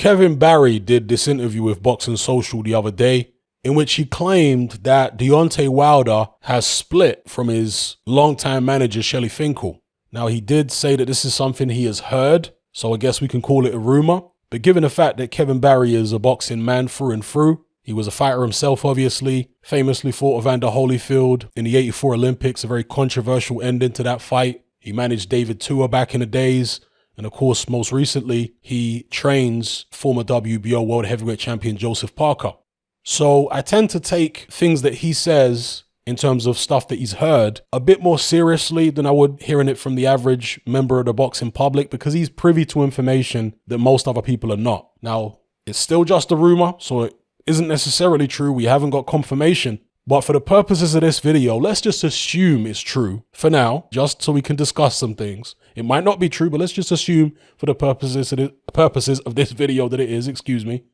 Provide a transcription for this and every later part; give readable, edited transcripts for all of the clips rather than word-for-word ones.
Kevin Barry did this interview with Boxing Social the other day in which he claimed that Deontay Wilder has split from his longtime manager, Shelly Finkel. Now, he did say that this is something he has heard, so I guess we can call it a rumor. But given the fact that Kevin Barry is a boxing man through and through, he was a fighter himself, obviously, famously fought Evander Holyfield in the '84 Olympics, a very controversial ending to that fight. He managed David Tua back in the days. And of course, most recently, he trains former WBO World Heavyweight Champion Joseph Parker. So I tend to take things that he says in terms of stuff that he's heard a bit more seriously than I would hearing it from the average member of the boxing public, because he's privy to information that most other people are not. Now, it's still just a rumor, so it isn't necessarily true. We haven't got confirmation. But for the purposes of this video, let's just assume it's true for now, just so we can discuss some things. It might not be true, but let's just assume for the purposes of this video that it is, excuse me.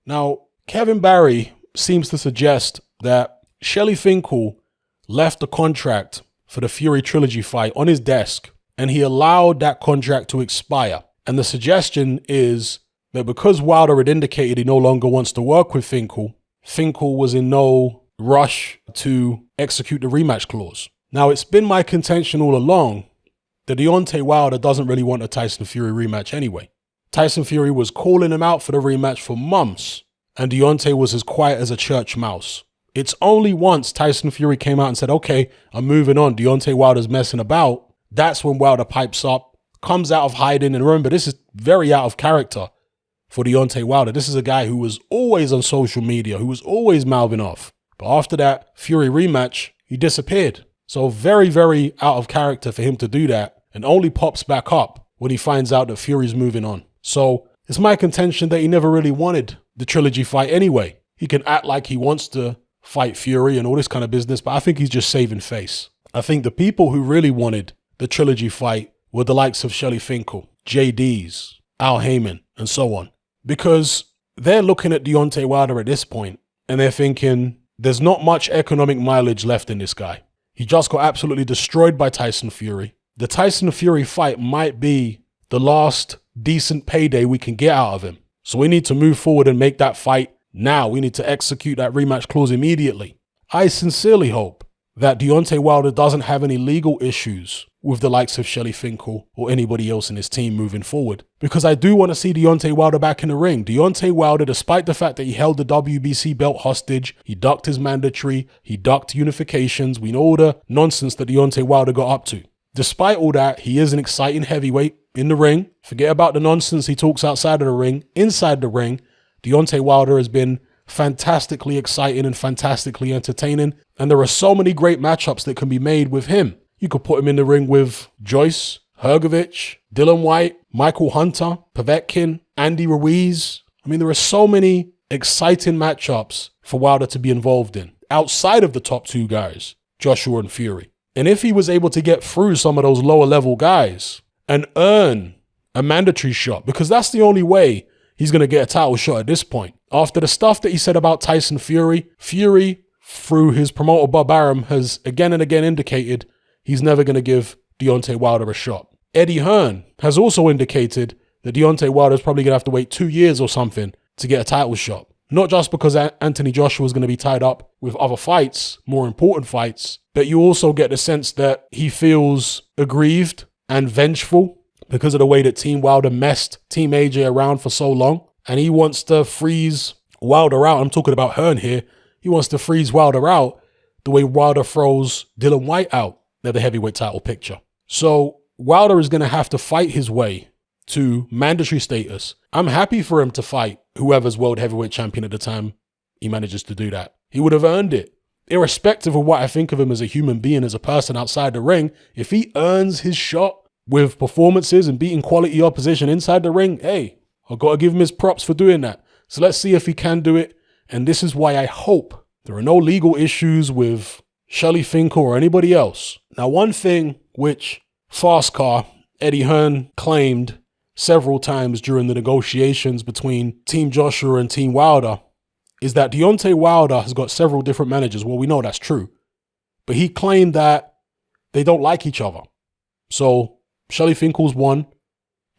Now, Kevin Barry seems to suggest that Shelly Finkel left the contract for the Fury Trilogy fight on his desk, and he allowed that contract to expire. And the suggestion is that because Wilder had indicated he no longer wants to work with Finkel, Finkel was in no rush to execute the rematch clause. Now, it's been my contention all along that Deontay Wilder doesn't really want a Tyson Fury rematch anyway. Tyson Fury was calling him out for the rematch for months, and Deontay was as quiet as a church mouse. It's only once Tyson Fury came out and said, okay, I'm moving on, Deontay Wilder's messing about, that's when Wilder pipes up, comes out of hiding. And remember, this is very out of character for Deontay Wilder. This is a guy who was always on social media, who was always mouthing off. But after that Fury rematch, he disappeared. So very, very out of character for him to do that, and only pops back up when he finds out that Fury's moving on. So it's my contention that he never really wanted the trilogy fight anyway. He can act like he wants to fight Fury and all this kind of business, but I think he's just saving face. I think the people who really wanted the trilogy fight were the likes of Shelly Finkel, JD's, Al Heyman, and so on. Because they're looking at Deontay Wilder at this point, and they're thinking, there's not much economic mileage left in this guy. He just got absolutely destroyed by Tyson Fury. The Tyson Fury fight might be the last decent payday we can get out of him. So we need to move forward and make that fight now. We need to execute that rematch clause immediately. I sincerely hope that Deontay Wilder doesn't have any legal issues with the likes of Shelly Finkel or anybody else in his team moving forward. Because I do want to see Deontay Wilder back in the ring. Deontay Wilder, despite the fact that he held the WBC belt hostage, he ducked his mandatory, he ducked unifications, we know all the nonsense that Deontay Wilder got up to. Despite all that, he is an exciting heavyweight in the ring. Forget about the nonsense he talks outside of the ring. Inside the ring, Deontay Wilder has been fantastically exciting and fantastically entertaining. And there are so many great matchups that can be made with him. You could put him in the ring with Joyce, Hrgovic, Dillian Whyte, Michael Hunter, Povetkin, Andy Ruiz. I mean, there are so many exciting matchups for Wilder to be involved in outside of the top two guys, Joshua and Fury. And if he was able to get through some of those lower level guys and earn a mandatory shot, because that's the only way he's going to get a title shot at this point. After the stuff that he said about Tyson Fury, Fury, through his promoter Bob Arum, has again and again indicated he's never going to give Deontay Wilder a shot. Eddie Hearn has also indicated that Deontay Wilder is probably going to have to wait 2 years or something to get a title shot. Not just because Anthony Joshua is going to be tied up with other fights, more important fights, but you also get the sense that he feels aggrieved and vengeful because of the way that Team Wilder messed Team AJ around for so long. And he wants to freeze Wilder out. I'm talking about Hearn here. He wants to freeze Wilder out the way Wilder throws Dillian Whyte out at the heavyweight title picture. So Wilder is going to have to fight his way to mandatory status. I'm happy for him to fight whoever's world heavyweight champion at the time he manages to do that. He would have earned it. Irrespective of what I think of him as a human being, as a person outside the ring, if he earns his shot with performances and beating quality opposition inside the ring, hey, I've got to give him his props for doing that. So let's see if he can do it. And this is why I hope there are no legal issues with Shelly Finkel or anybody else. Now, one thing which Fast Car Eddie Hearn claimed several times during the negotiations between Team Joshua and Team Wilder is that Deontay Wilder has got several different managers. Well, we know that's true. But he claimed that they don't like each other. So Shelly Finkel's one,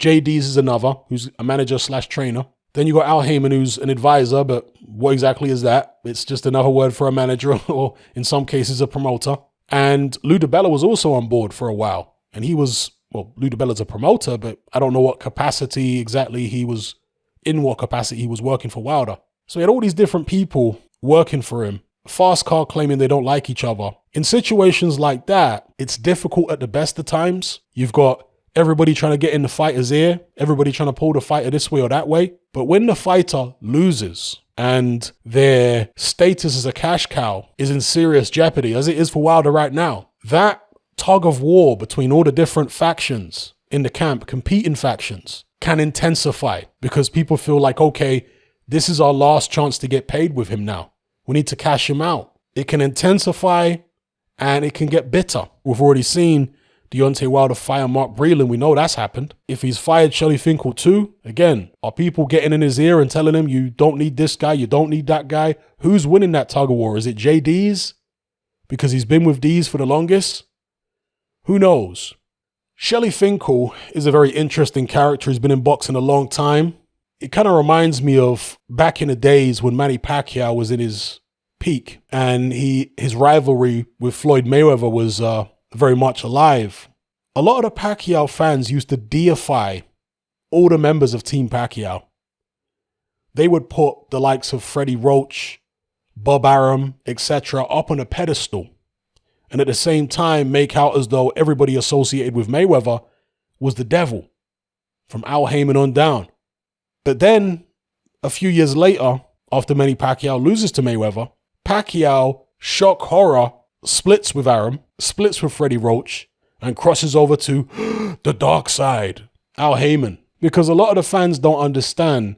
JD's is another, who's a manager slash trainer. Then you got Al Heyman, who's an advisor, but what exactly is that? It's just another word for a manager, or in some cases, a promoter. And Lou DiBella was also on board for a while. And he was, well, Lou DiBella's a promoter, but I don't know what capacity exactly he was, in what capacity he was working for Wilder. So he had all these different people working for him. Fast car claiming they don't like each other. In situations like that, it's difficult at the best of times. You've got everybody trying to get in the fighter's ear, everybody trying to pull the fighter this way or that way. But when the fighter loses and their status as a cash cow is in serious jeopardy, as it is for Wilder right now, that tug of war between all the different factions in the camp, competing factions, can intensify because people feel like, okay, this is our last chance to get paid with him now. We need to cash him out. It can intensify and it can get bitter. We've already seen Deontay Wilder fire Mark Breland. We know that's happened. If he's fired Shelly Finkel too, again, are people getting in his ear and telling him, you don't need this guy, you don't need that guy? Who's winning that tug of war? Is it JD's? Because he's been with D's for the longest? Who knows? Shelly Finkel is a very interesting character. He's been in boxing a long time. It kind of reminds me of back in the days when Manny Pacquiao was in his peak and his rivalry with Floyd Mayweather was very much alive. A lot of the Pacquiao fans used to deify all the members of Team Pacquiao. They would put the likes of Freddie Roach, Bob Arum, etc. up on a pedestal, and at the same time make out as though everybody associated with Mayweather was the devil, from Al Heyman on down. But then, a few years later, after Manny Pacquiao loses to Mayweather, Pacquiao, shock horror, splits with Arum, splits with Freddie Roach, and crosses over to the dark side, Al Heyman. Because a lot of the fans don't understand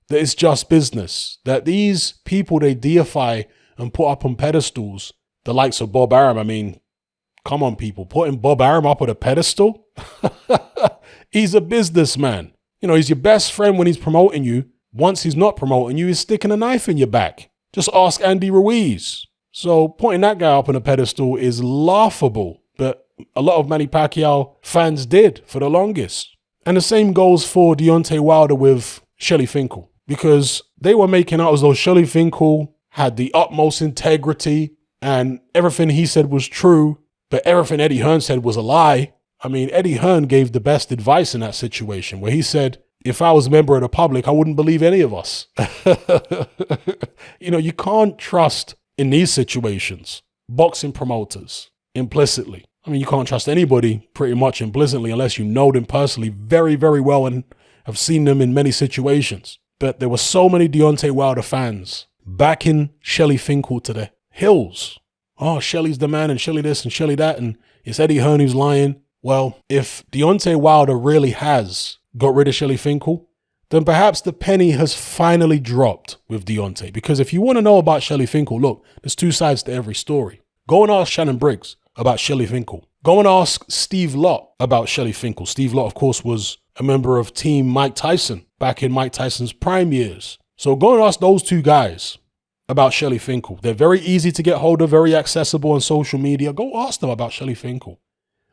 that it's just business, that these people they deify and put up on pedestals, the likes of Bob Arum, I mean, come on people, putting Bob Arum up on a pedestal? He's a businessman. You know, he's your best friend when he's promoting you. Once he's not promoting you, he's sticking a knife in your back. Just ask Andy Ruiz. So putting that guy up on a pedestal is laughable, but a lot of Manny Pacquiao fans did for the longest. And the same goes for Deontay Wilder with Shelly Finkel, because they were making out as though Shelly Finkel had the utmost integrity and everything he said was true, but everything Eddie Hearn said was a lie. I mean, Eddie Hearn gave the best advice in that situation where he said, if I was a member of the public, I wouldn't believe any of us. You know, you can't trust in these situations boxing promoters implicitly. I mean, you can't trust anybody pretty much implicitly unless you know them personally very, very well and have seen them in many situations. But there were so many Deontay Wilder fans backing Shelly Finkel to the hills. Oh, Shelly's the man and Shelly this and Shelly that, and it's Eddie Hearn who's lying. Well, if Deontay Wilder really has got rid of Shelly Finkel, then perhaps the penny has finally dropped with Deontay. Because if you want to know about Shelly Finkel, look, there's two sides to every story. Go and ask Shannon Briggs about Shelly Finkel. Go and ask Steve Lott about Shelly Finkel. Steve Lott, of course, was a member of Team Mike Tyson back in Mike Tyson's prime years. So go and ask those two guys about Shelly Finkel. They're very easy to get hold of, very accessible on social media. Go ask them about Shelly Finkel.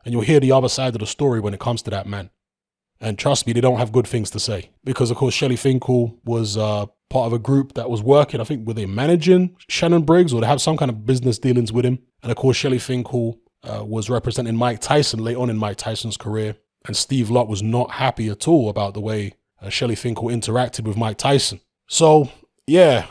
And you'll hear the other side of the story when it comes to that man. And trust me, they don't have good things to say. Because, of course, Shelly Finkel was part of a group that was working, I think, were they managing Shannon Briggs, or they have some kind of business dealings with him. And, of course, Shelly Finkel was representing Mike Tyson late on in Mike Tyson's career. And Steve Lott was not happy at all about the way Shelly Finkel interacted with Mike Tyson. So, yeah,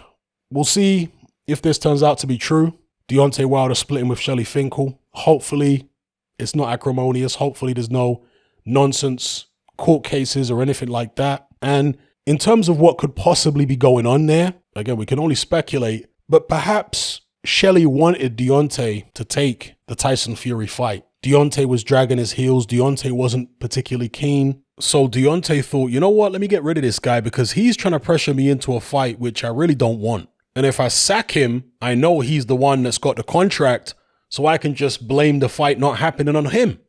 we'll see if this turns out to be true. Deontay Wilder splitting with Shelly Finkel. Hopefully, it's not acrimonious. Hopefully there's no nonsense court cases or anything like that. And in terms of what could possibly be going on there, again, we can only speculate, but perhaps Shelly wanted Deontay to take the Tyson Fury fight. Deontay was dragging his heels. Deontay wasn't particularly keen. So Deontay thought, you know what, let me get rid of this guy because he's trying to pressure me into a fight, which I really don't want. And if I sack him, I know he's the one that's got the contract, so I can just blame the fight not happening on him.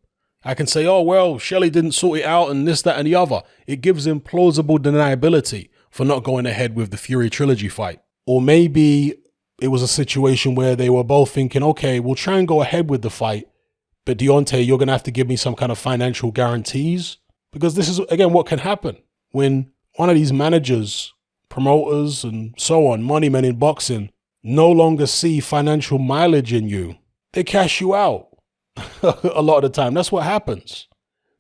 I can say, oh, well, Shelly didn't sort it out and this, that, and the other. It gives him plausible deniability for not going ahead with the Fury Trilogy fight. Or maybe it was a situation where they were both thinking, okay, we'll try and go ahead with the fight, but Deontay, you're going to have to give me some kind of financial guarantees. Because this is, again, what can happen when one of these managers promoters and so on, money men in boxing, no longer see financial mileage in you, they cash you out a lot of the time. That's what happens.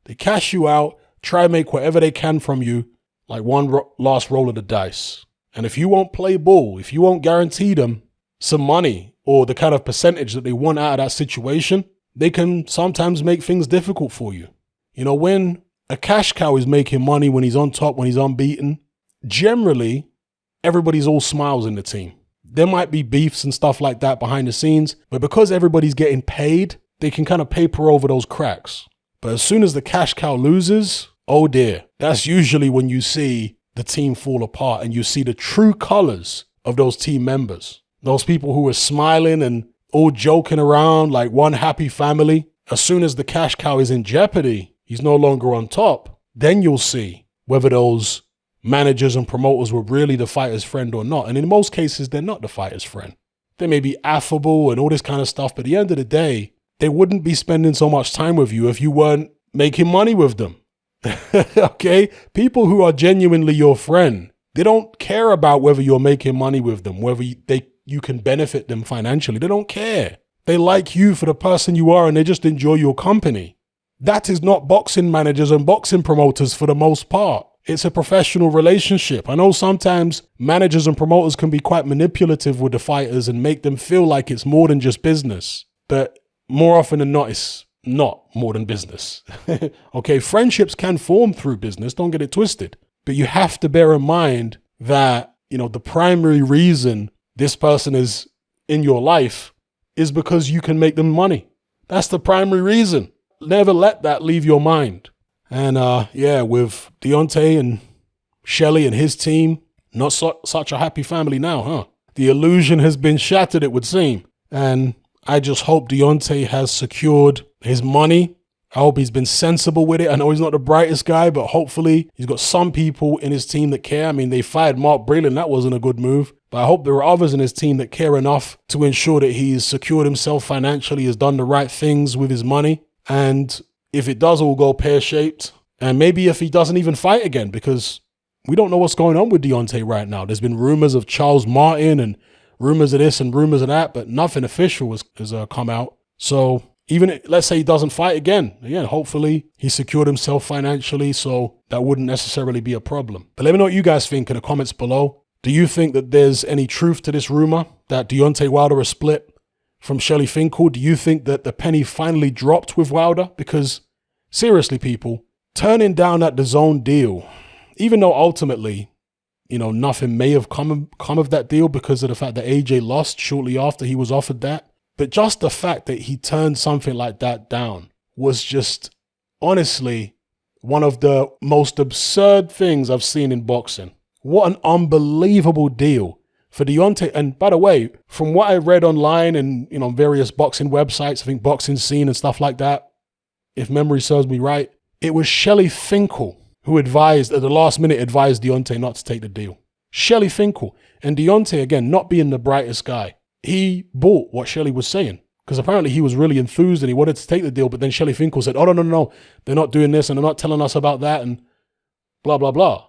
They cash you out, try and make whatever they can from you, like one last roll of the dice. And if you won't play ball, if you won't guarantee them some money or the kind of percentage that they want out of that situation, they can sometimes make things difficult for you. You know, when a cash cow is making money, when he's on top, when he's unbeaten, generally, everybody's all smiles in the team. There might be beefs and stuff like that behind the scenes, but because everybody's getting paid, they can kind of paper over those cracks. But as soon as the cash cow loses, oh dear, that's usually when you see the team fall apart and you see the true colors of those team members. Those people who are smiling and all joking around like one happy family. As soon as the cash cow is in jeopardy, he's no longer on top, then you'll see whether those managers and promoters were really the fighter's friend or not. And in most cases, they're not the fighter's friend. They may be affable and all this kind of stuff, but at the end of the day, they wouldn't be spending so much time with you if you weren't making money with them. Okay? People who are genuinely your friend, they don't care about whether you're making money with them, whether you can benefit them financially. They don't care. They like you for the person you are and they just enjoy your company. That is not boxing managers and boxing promoters for the most part. It's a professional relationship. I know sometimes managers and promoters can be quite manipulative with the fighters and make them feel like it's more than just business. But more often than not, it's not more than business. Okay, friendships can form through business, don't get it twisted. But you have to bear in mind that, you know, the primary reason this person is in your life is because you can make them money. That's the primary reason. Never let that leave your mind. And yeah, with Deontay and Shelly and his team, not such a happy family now, huh? The illusion has been shattered, it would seem. And I just hope Deontay has secured his money. I hope he's been sensible with it. I know he's not the brightest guy, but hopefully he's got some people in his team that care. I mean, they fired Mark Breland. That wasn't a good move. But I hope there are others in his team that care enough to ensure that he's secured himself financially, has done the right things with his money. And if it does all go pear-shaped, and maybe if he doesn't even fight again, because we don't know what's going on with Deontay right now. There's been rumors of Charles Martin and rumors of this and rumors of that, but nothing official has come out. So even let's say he doesn't fight again, hopefully he secured himself financially, so that wouldn't necessarily be a problem. But let me know what you guys think in the comments below. Do you think that there's any truth to this rumor that Deontay Wilder is split from Shelly Finkel? Do you think that the penny finally dropped with Wilder? Because seriously, people, turning down that DAZN deal, even though ultimately, you know, nothing may have come of that deal because of the fact that AJ lost shortly after he was offered that. But just the fact that he turned something like that down was just, honestly, one of the most absurd things I've seen in boxing. What an unbelievable deal for Deontay. And by the way, from what I read online and, you know, various boxing websites, I think Boxing Scene and stuff like that, if memory serves me right, it was Shelly Finkel who advised, at the last minute, advised Deontay not to take the deal. Shelly Finkel. And Deontay, again, not being the brightest guy, he bought what Shelly was saying. Because apparently he was really enthused and he wanted to take the deal, but then Shelly Finkel said, oh, no, they're not doing this and they're not telling us about that and blah, blah, blah.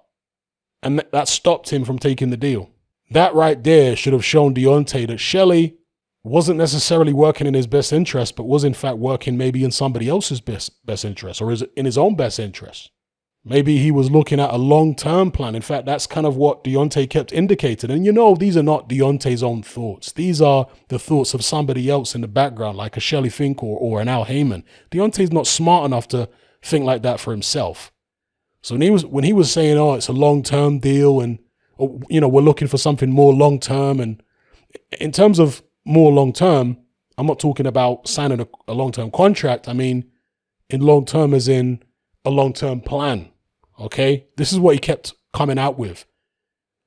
And that stopped him from taking the deal. That right there should have shown Deontay that Shelly wasn't necessarily working in his best interest, but was in fact working maybe in somebody else's best interest, or in his own best interest. Maybe he was looking at a long-term plan. In fact, that's kind of what Deontay kept indicating. And you know, these are not Deontay's own thoughts. These are the thoughts of somebody else in the background, like a Shelly Finkel or an Al Heyman. Deontay's not smart enough to think like that for himself. So when he was saying, oh, it's a long-term deal and, you know, we're looking for something more long-term. And in terms of more long-term, I'm not talking about signing a long-term contract. I mean, in long-term as in a long-term plan, okay? This is what he kept coming out with.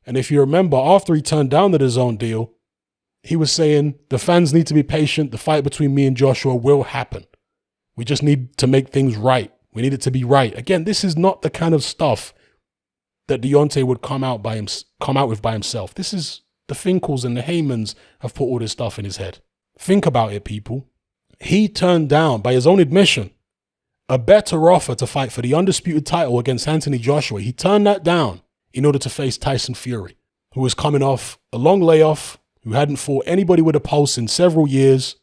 And if you remember, after he turned down the DAZN deal, he was saying, the fans need to be patient. The fight between me and Joshua will happen. We just need to make things right. We need it to be right. Again, this is not the kind of stuff that Deontay would come out with by himself. This is the Finkels and the Heymans have put all this stuff in his head. Think about it, people. He turned down, by his own admission, a better offer to fight for the undisputed title against Anthony Joshua. He turned that down in order to face Tyson Fury. who was coming off a long layoff, who hadn't fought anybody with a pulse in several years,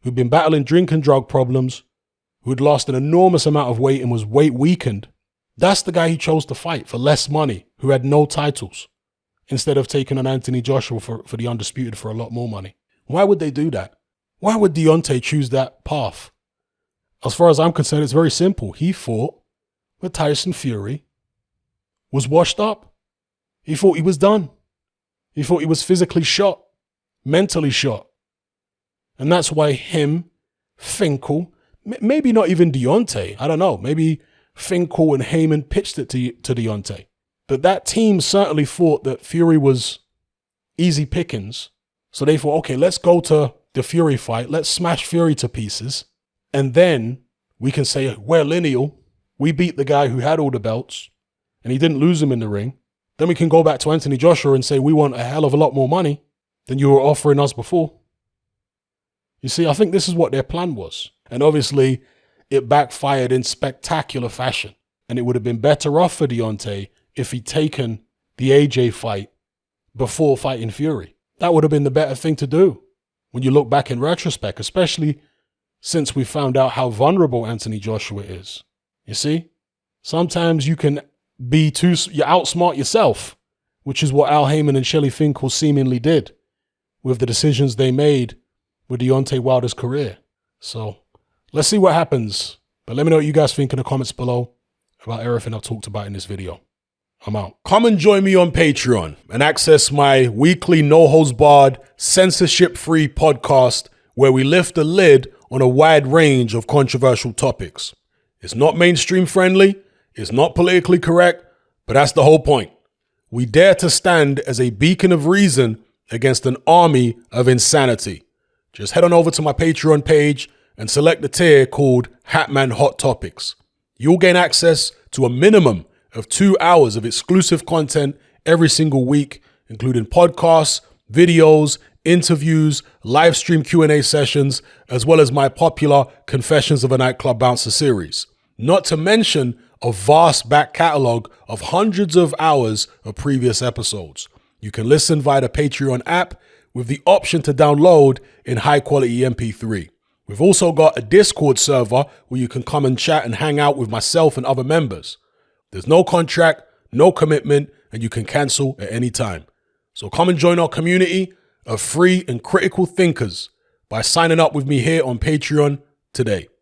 who'd been battling drink and drug problems, who had lost an enormous amount of weight and was weight weakened. That's the guy he chose to fight for less money, who had no titles, instead of taking on Anthony Joshua for the undisputed for a lot more money. Why would they do that? Why would Deontay choose that path? As far as I'm concerned, it's very simple. He fought with Tyson Fury, was washed up. He thought he was done. He thought he was physically shot, mentally shot. And that's why him, Finkel, maybe not even Deontay, I don't know, maybe Finkel and Heyman pitched it to Deontay. But that team certainly thought that Fury was easy pickings. So they thought, okay, let's go to the Fury fight. Let's smash Fury to pieces. And then we can say, we're lineal. We beat the guy who had all the belts and he didn't lose them in the ring. Then we can go back to Anthony Joshua and say, we want a hell of a lot more money than you were offering us before. You see, I think this is what their plan was. And obviously, it backfired in spectacular fashion. And it would have been better off for Deontay if he'd taken the AJ fight before fighting Fury. That would have been the better thing to do when you look back in retrospect, especially since we found out how vulnerable Anthony Joshua is. You see, sometimes you can you outsmart yourself, which is what Al Heyman and Shelly Finkel seemingly did with the decisions they made with Deontay Wilder's career. So let's see what happens. But let me know what you guys think in the comments below about everything I've talked about in this video. I'm out. Come and join me on Patreon and access my weekly no-holds-barred, censorship-free podcast where we lift the lid on a wide range of controversial topics. It's not mainstream friendly, it's not politically correct, but that's the whole point. We dare to stand as a beacon of reason against an army of insanity. Just head on over to my Patreon page and select the tier called Hatman Hot Topics. You'll gain access to a minimum of 2 hours of exclusive content every single week, including podcasts, videos, interviews, live stream Q&A sessions, as well as my popular Confessions of a Nightclub Bouncer series. Not to mention a vast back catalog of hundreds of hours of previous episodes. You can listen via the Patreon app with the option to download in high quality MP3. We've also got a Discord server where you can come and chat and hang out with myself and other members. There's no contract, no commitment, and you can cancel at any time. So come and join our community of free and critical thinkers by signing up with me here on Patreon today.